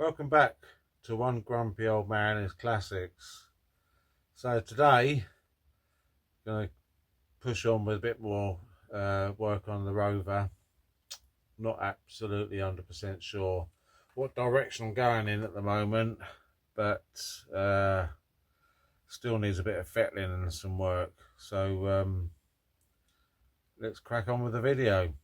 Welcome back to One Grumpy Old Man and His Classics. So today, I'm going to push on with a bit more work on the Rover. Not absolutely 100% sure what direction I'm going in at the moment, but still needs a bit of fettling and some work. So let's crack on with the video.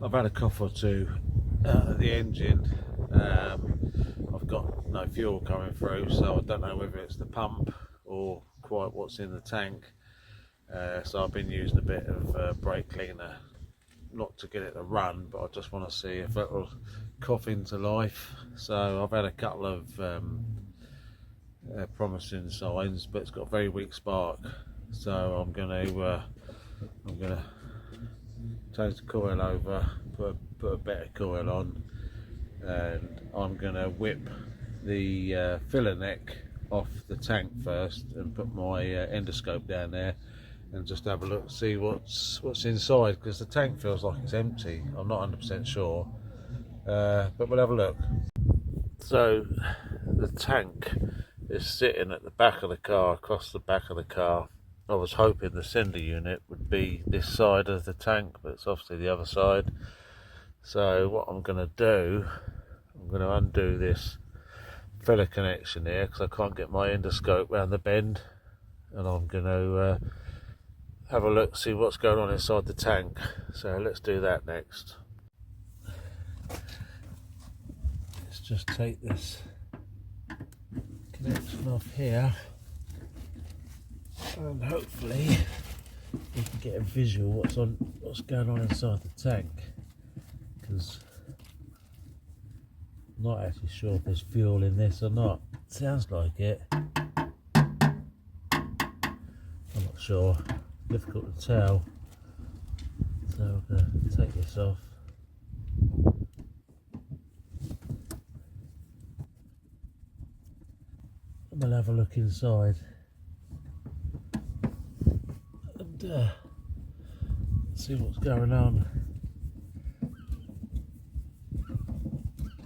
I've had a cough or two out of the engine. I've got no fuel coming through, so I don't know whether it's the pump or quite what's in the tank. So I've been using a bit of brake cleaner, not to get it to run, but I just want to see if it'll cough into life. So I've had a couple of promising signs, but it's got a very weak spark. So I'm gonna change the coil over, put a better coil on, and I'm going to whip the filler neck off the tank first and put my endoscope down there and just have a look, see what's inside, because the tank feels like it's empty. I'm not 100% sure, but we'll have a look. So the tank is sitting at the back of the car, across the back of the car. I was hoping the sender unit would be this side of the tank, but it's obviously the other side. So what I'm going to do, I'm going to undo this filler connection here because I can't get my endoscope round the bend, and I'm going to have a look, see what's going on inside the tank. So let's do that next. Let's just take this connection off here, and hopefully you can get a visual what's going on inside the tank, because I'm not actually sure if there's fuel in this or not. It sounds like it. I'm not sure, difficult to tell. So I'm going to take this off. And we'll have a look inside. See what's going on.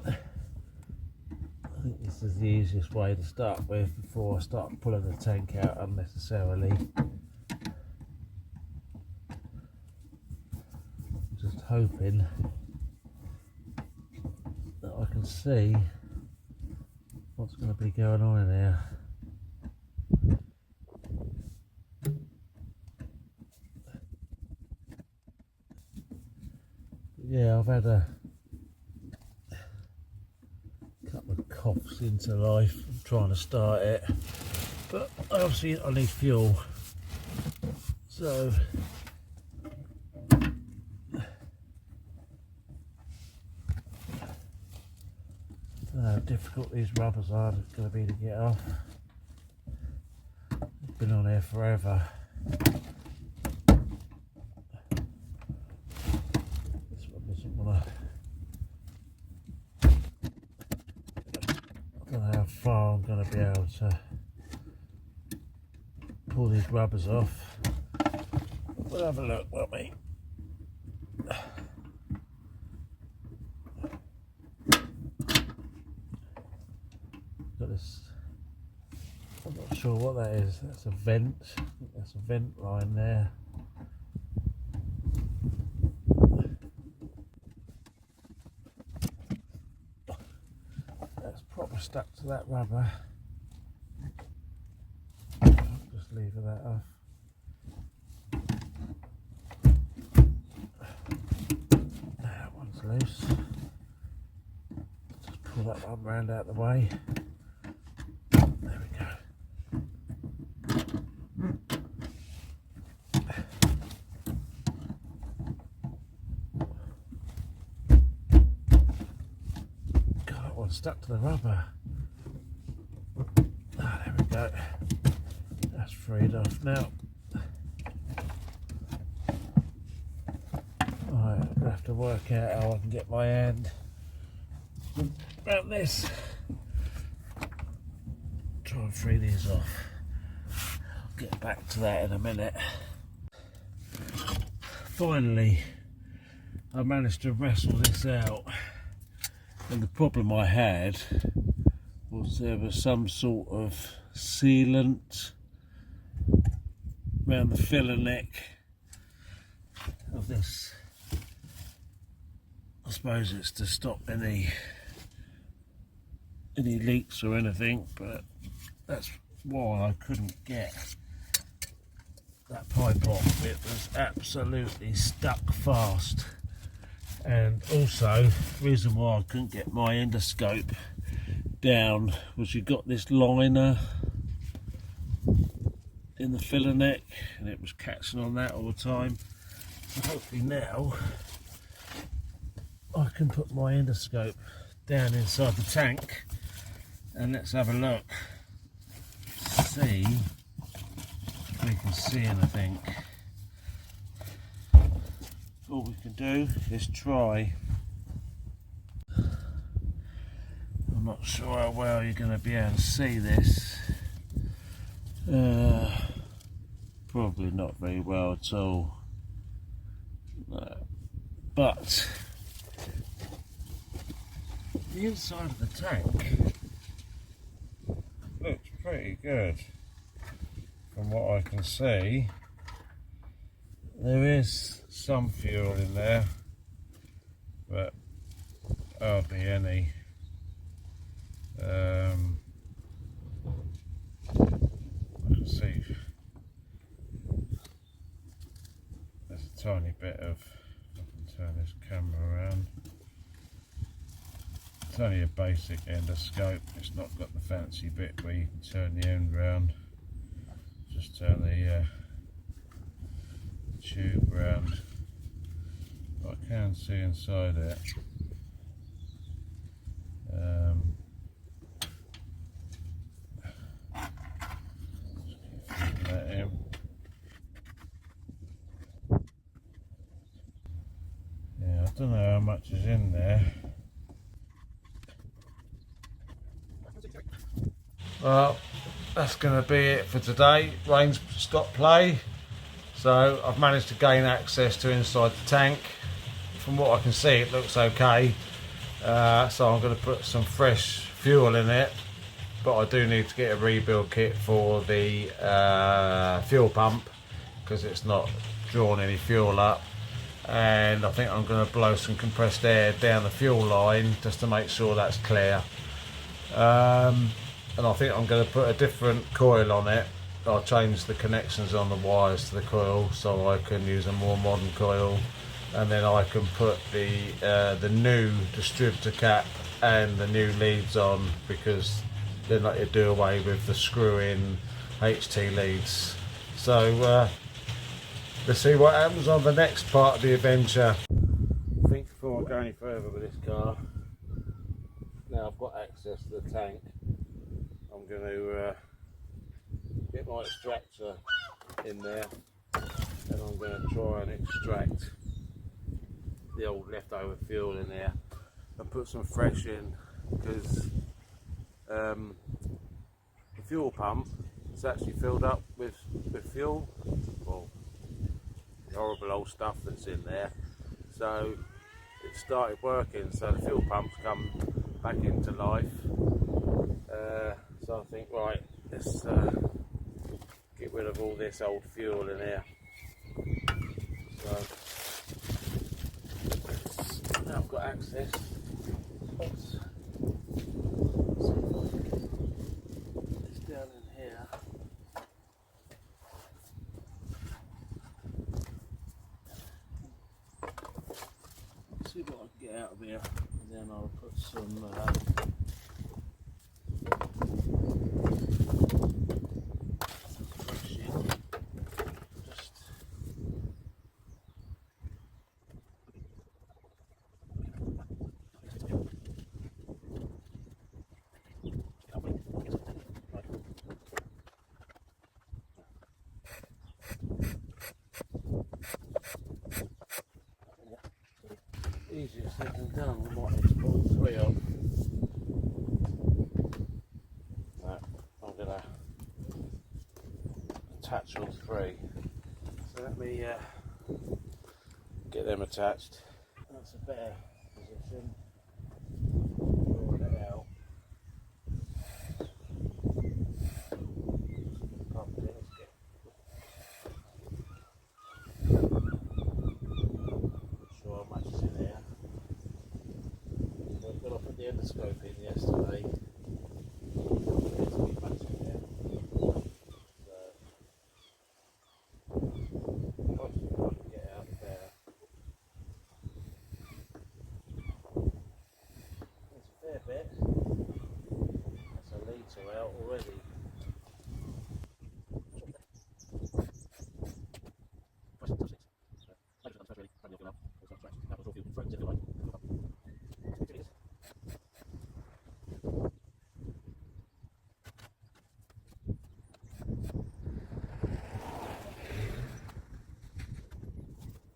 I think this is the easiest way to start with before I start pulling the tank out unnecessarily. Just hoping that I can see what's going to be going on in here. Yeah, I've had a couple of coughs into life. I'm trying to start it, but obviously I need fuel. So I don't know how difficult these rubbers are going to be to get off. They've been on here forever. I don't know how far I'm going to be able to pull these rubbers off. We'll have a look, won't we? Got this. I'm not sure what that is. That's a vent. I think that's a vent line there. Proper stuck to that rubber. I'll just leave that off. That one's loose. Just pull that one round out the way. There we go. it's stuck to the rubber. Ah, there we go. That's freed off now. Alright, I'm gonna have to work out how I can get my hand around this. Try and free these off. I'll get back to that in a minute. Finally, I managed to wrestle this out, and the problem I had was there was some sort of sealant around the filler neck of this. I suppose it's to stop any leaks or anything, but that's why I couldn't get that pipe off. It was absolutely stuck fast. And also, the reason why I couldn't get my endoscope down was you got this liner in the filler neck and it was catching on that all the time. So hopefully now I can put my endoscope down inside the tank, and let's have a look, see if we can see anything. All we can do is try. I'm not sure how well you're going to be able to see this. Probably not very well at all. No. But the inside of the tank looks pretty good from what I can see. There is some fuel in there, but hardly any. I can see there's a tiny bit of, I can turn this camera around. It's only a basic endoscope, it's not got the fancy bit where you can turn the end round. Just turn the tube round. I can see inside it. Just keep that in. Yeah, I don't know how much is in there. Well, that's going to be it for today. Rain's stopped play, so I've managed to gain access to inside the tank. From what I can see, it looks okay. So I'm going to put some fresh fuel in it, but I do need to get a rebuild kit for the fuel pump because it's not drawn any fuel up. And I think I'm going to blow some compressed air down the fuel line just to make sure that's clear. And I think I'm going to put a different coil on it. I'll change the connections on the wires to the coil so I can use a more modern coil, and then I can put the new distributor cap and the new leads on, because then I could do away with the screw-in HT leads. So let's see what happens on the next part of the adventure. I think before I go any further with this car, now I've got access to the tank, I'm going to get my extractor in there, and I'm going to try and extract the old leftover fuel in there and put some fresh in, because the fuel pump is actually filled up with fuel, well, the horrible old stuff that's in there. So it started working, so the fuel pump's come back into life. So I think, right, let's get rid of all this old fuel in here. So now I've got access. Let's see if I can get this down in here. Let's see what I can get out of here, and then I'll put some fresh in. Just said and done. We might need to pull 3 on. No, I'm going to attach all 3. So let me get them attached. That's a better position. Drawing it out. Pump it. Let's get. Not sure how much is in there. So I got off at the endoscope in yesterday. There's not much in there. So I can get out there. There's a fair bit. That's a litre out already.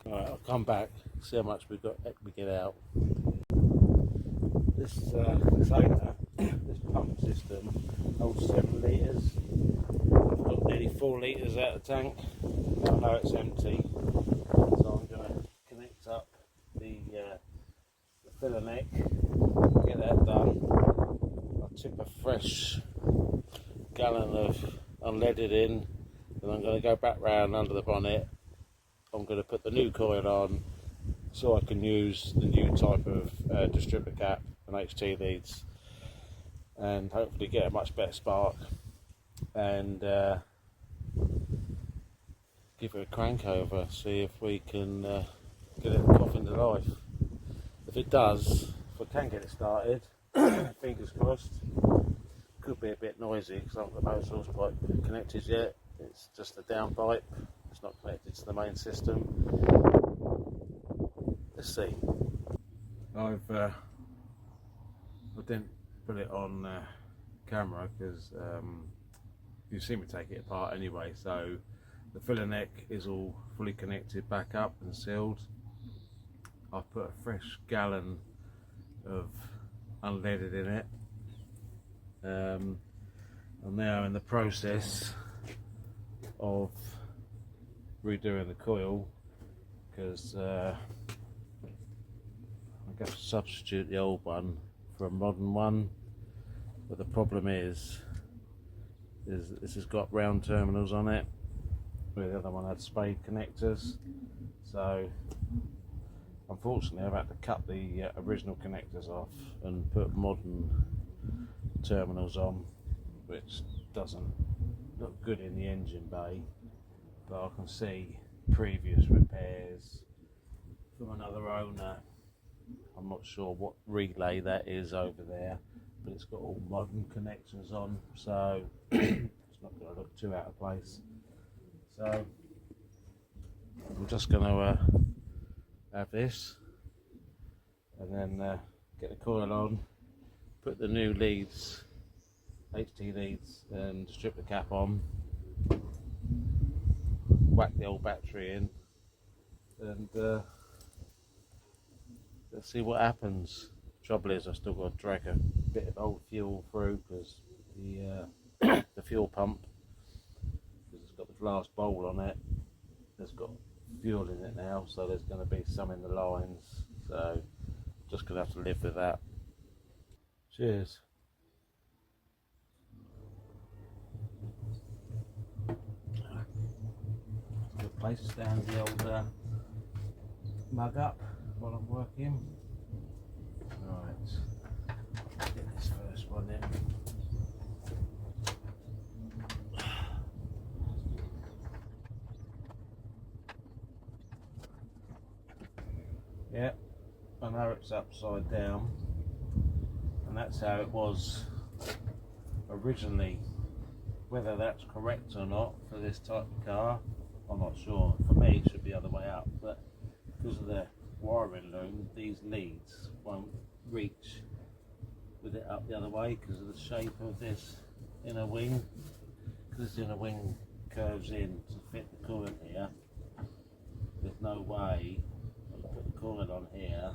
Alright, I'll come back, see how much we get out. This container, this pump system, holds 7 litres. I've got nearly 4 litres out of the tank. I know it's empty, so I'm going to connect up the filler neck, get that done. I'll tip a fresh gallon of unleaded in, and I'm going to go back round under the bonnet. I'm going to put the new coil on so I can use the new type of distributor cap and HT leads, and hopefully get a much better spark and give it a crank over, see if we can get it off into life. If it does, if I can get it started, fingers crossed. Could be a bit noisy because I haven't got no source pipe connected yet. It's just a down pipe. It's not connected to the main system. Let's see. I didn't put it on camera because you've seen me take it apart anyway. So the filler neck is all fully connected back up and sealed. I've put a fresh gallon of unleaded in it. I'm now in the process of redoing the coil because I'm going to substitute the old one for a modern one, but the problem is this has got round terminals on it, where the other one had spade connectors. So unfortunately I've had to cut the original connectors off and put modern terminals on, which doesn't look good in the engine bay, but I can see previous repairs from another owner. I'm not sure what relay that is over there, but it's got all modern connections on, so it's not going to look too out of place. So I'm just going to have this and then get the coil on, put the new leads, HT leads and distributor cap on, whack the old battery in, and let's see what happens. Trouble is I've still got to drag a bit of old fuel through because the fuel pump, because it's got the glass bowl on it, there's got fuel in it now, so there's going to be some in the lines, so just going to have to live with that. Cheers. Good place to stand the old mug up while I'm working. Right, get this first one in. Yep, I know it's upside down, and that's how it was originally. Whether that's correct or not for this type of car, I'm not sure. For me it should be the other way up, but because of the wiring loom, these leads won't reach with it up the other way because of the shape of this inner wing. Because this inner wing curves in to fit the coil here, there's no way I can put the coil on here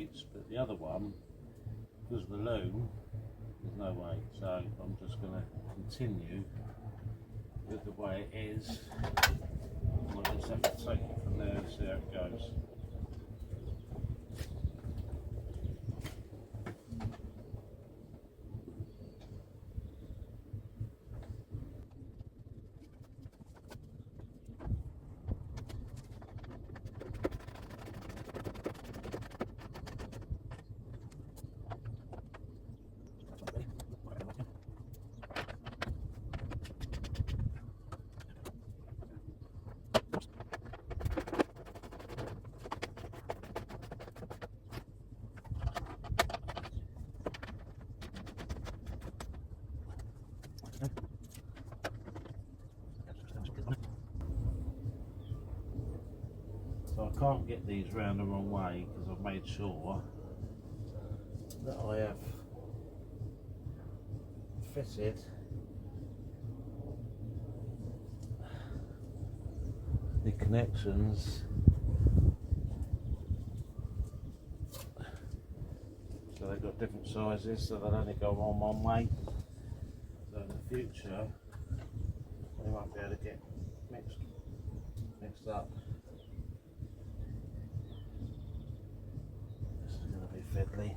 weights, but the other one, because of the loom, there's no weight, so I'm just going to continue with the way it is. I'll just have to take it from there and see how it goes. So I can't get these round the wrong way because I've made sure that I have fitted the connections so they've got different sizes, so they'll only go on one way. So in the future they won't be able to get mixed up. This is going to be fiddly.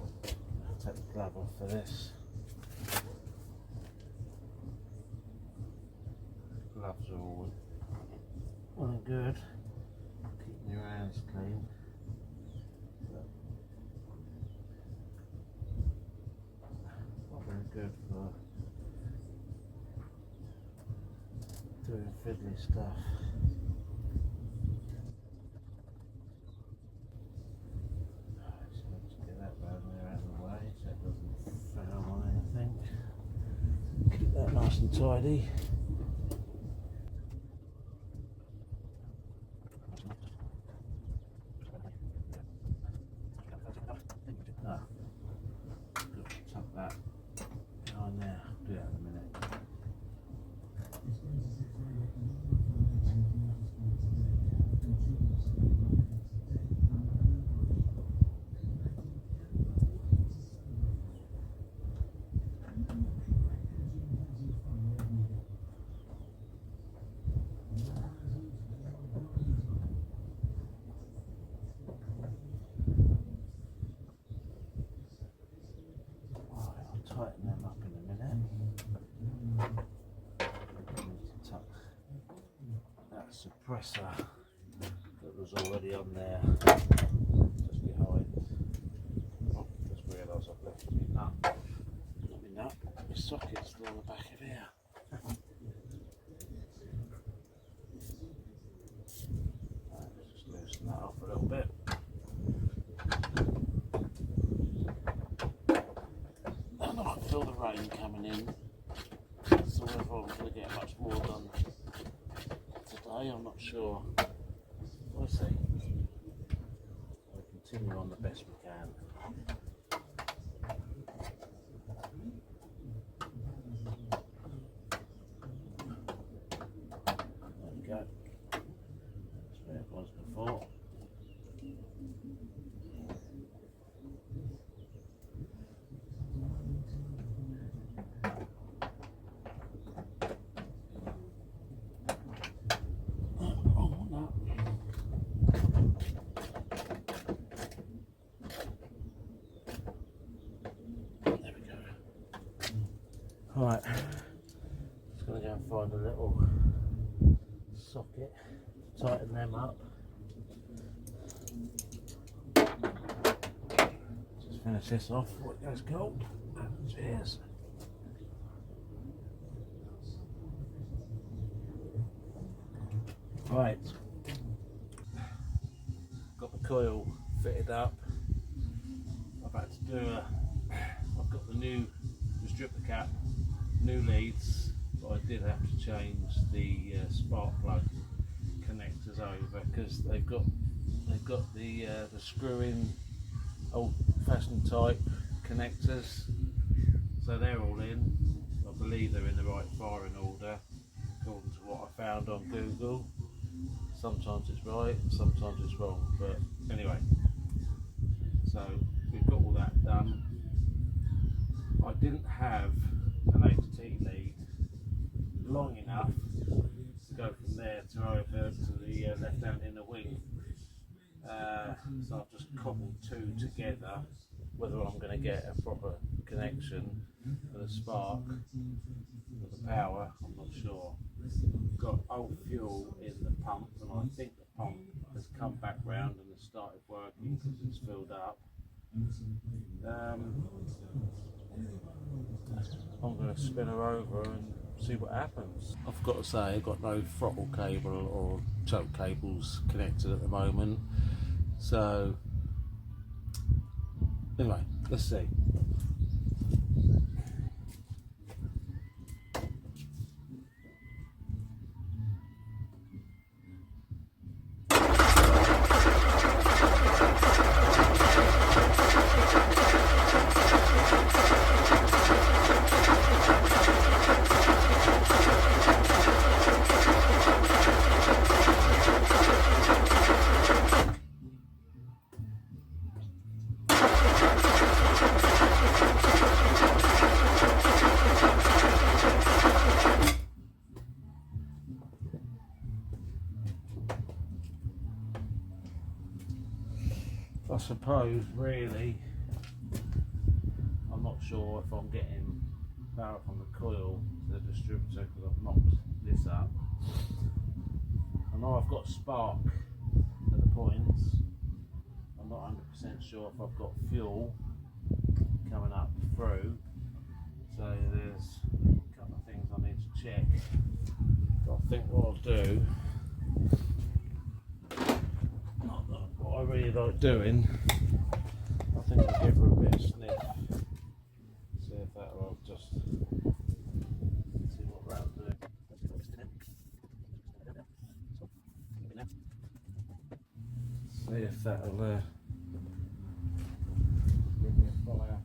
I'll take the glove off for this. Gloves are all well and good, keeping your hands clean. But not very good for doing fiddly stuff. So let's get that round there out of the way so it doesn't fail on anything. Keep that nice and tidy. Tuck that behind there. I'll do that in a minute. Tighten them up in a minute. I need to tuck that suppressor that was already on there just behind. Oh, just realised I've left my nut. Not my nut, my socket's still on the back of here. Let's just loosen that up a little bit. Feel the rain coming in, so whether I'm going to get much more done today, I'm not sure. We'll see. We'll continue on the best we can. There we go. That's where it was before. Right, just going to go and find a little socket to tighten them up. Just finish this off before it goes cold. Cheers. Right, got the coil fitted up. I've had to do I've got the new stripper cap, new leads, but I did have to change the spark plug connectors over because they've got the screw-in old-fashioned type connectors, so they're all in. I believe they're in the right firing order according to what I found on Google. Sometimes it's right, sometimes it's wrong, but anyway, so done, I didn't have an HT lead long enough to go from there to over to the left hand inner wing. So I've just cobbled two together. Whether I'm going to get a proper connection for the spark, for the power, I'm not sure. Got old fuel in the pump, and I think the pump has come back round and has started working because it's filled up. I'm going to spin her over and see what happens. I've got to say, I've got no throttle cable or choke cables connected at the moment. So, anyway, let's see. I suppose really, I'm not sure if I'm getting power from the coil to the distributor because I've knocked this up. I know I've got spark at the points. I'm not 100% sure if I've got fuel coming up through. So there's a couple of things I need to check. But I think what I'll do, what I really like doing, I think I'll give her a bit of sniff, see if that will just see what we're out doing. See if that'll give me a fire.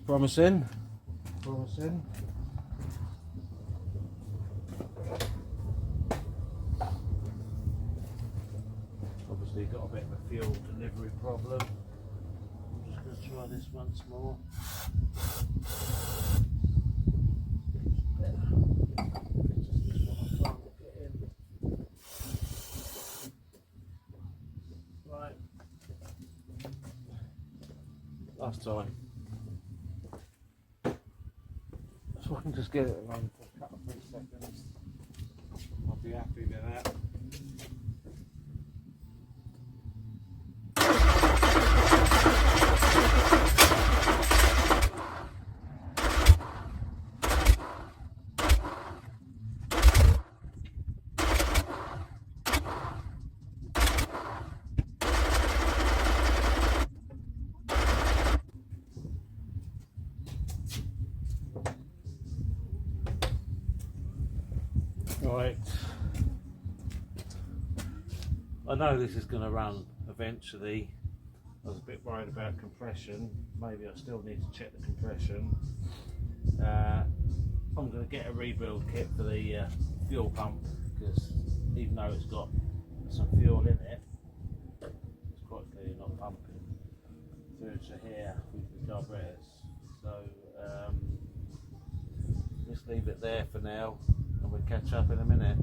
Promising. Obviously got a bit of a fuel delivery problem. I'm just going to try this once more. Right. Last time. So I can just get it around for a couple of 3 seconds. I'll be happy with that. Right, I know this is going to run eventually. I was a bit worried about compression. Maybe I still need to check the compression. I'm going to get a rebuild kit for the fuel pump, because even though it's got some fuel in it, it's quite clearly not pumping through to here with the carburetors. So just leave it there for now, and we'll catch up in a minute.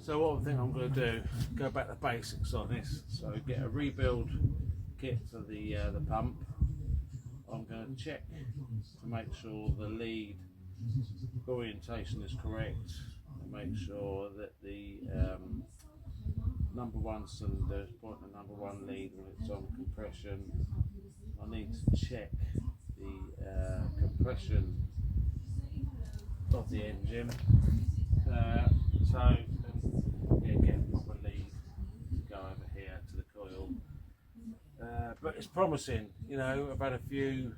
So what I think I'm going to do, go back to basics on this. So get a rebuild kit for the pump. I'm going to check to make sure the lead orientation is correct, and make sure that the number one cylinder is pointing the number one lead when it's on compression. I need to check the compression of the engine. Get a proper lead to go over here to the coil. But it's promising, you know. I've had a few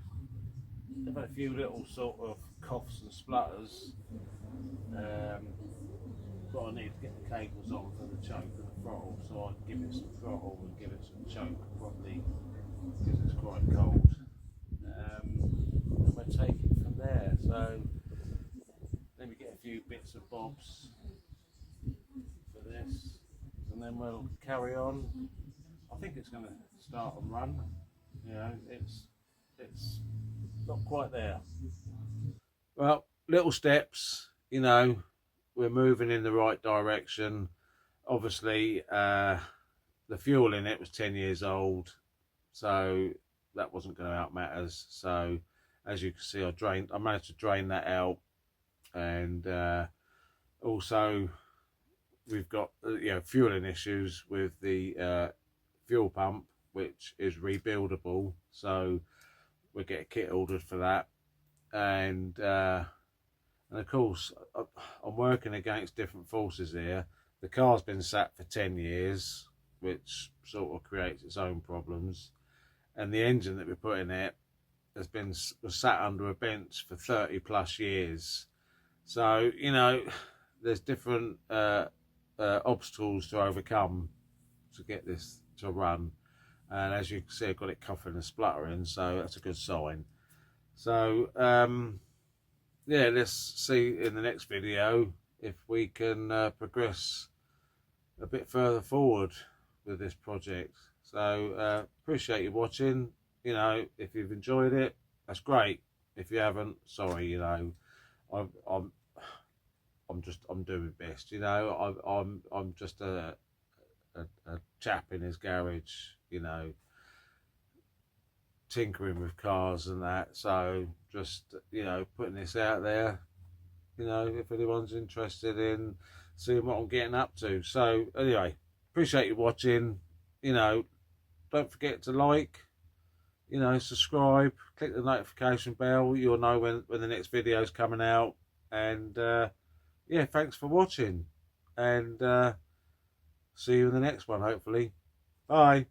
little sort of coughs and splutters. But I need to get the cables on for the choke and the throttle, so I give it some throttle and give it some choke properly because it's quite cold. And we'll take it from there. So let me get a few bits and bobs for this, and then we'll carry on. I think it's going to start and run. You know, it's not quite there. Well, little steps. You know, we're moving in the right direction. Obviously, the fuel in it was 10 years old, so that wasn't going to out matters. So, as you can see, I managed to drain that out, and also we've got fueling issues with the fuel pump, which is rebuildable. So we'll get a kit ordered for that, and of course I'm working against different forces here. The car's been sat for 10 years, which sort of creates its own problems, and the engine that we put in it was sat under a bench for 30 plus years. So, you know, there's different obstacles to overcome to get this to run, and as you can see, I've got it coughing and spluttering, so that's a good sign. So yeah, let's see in the next video if we can progress a bit further forward with this project. So appreciate you watching. You know, if you've enjoyed it, that's great. If you haven't, sorry. You know, I'm doing my best. You know, I'm just a chap in his garage, you know, tinkering with cars and that. So just, you know, putting this out there, you know, if anyone's interested in seeing what I'm getting up to. So anyway, appreciate you watching. You know, don't forget to like, you know, subscribe, click the notification bell. You'll know when the next video is coming out. And yeah, thanks for watching, and see you in the next one, hopefully. Bye.